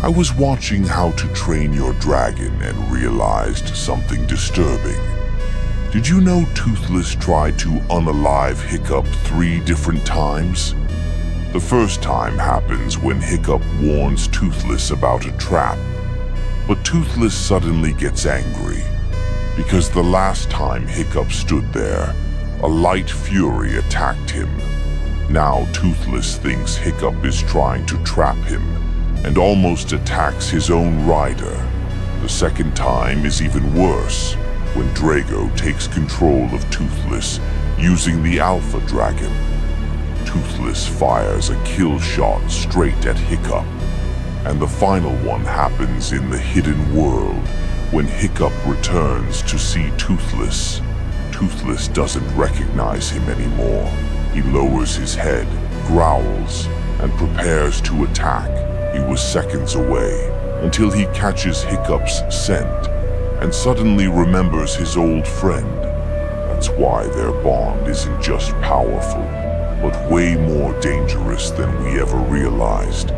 I was watching How to Train Your Dragon and realized something disturbing. Did you know Toothless tried to unalive Hiccup 3 different times? The first time happens when Hiccup warns Toothless about a trap. But Toothless suddenly gets angry, because the last time Hiccup stood there, a light fury attacked him. Now Toothless thinks Hiccup is trying to trap him, and almost attacks his own rider. The second time is even worse, when Drago takes control of Toothless using the Alpha Dragon. Toothless fires a kill shot straight at Hiccup. And the final one happens in the hidden world, when Hiccup returns to see Toothless. Toothless doesn't recognize him anymore. He lowers his head, growls, and prepares to attack. He was seconds away, until he catches Hiccup's scent, and suddenly remembers his old friend. That's why their bond isn't just powerful, but way more dangerous than we ever realized.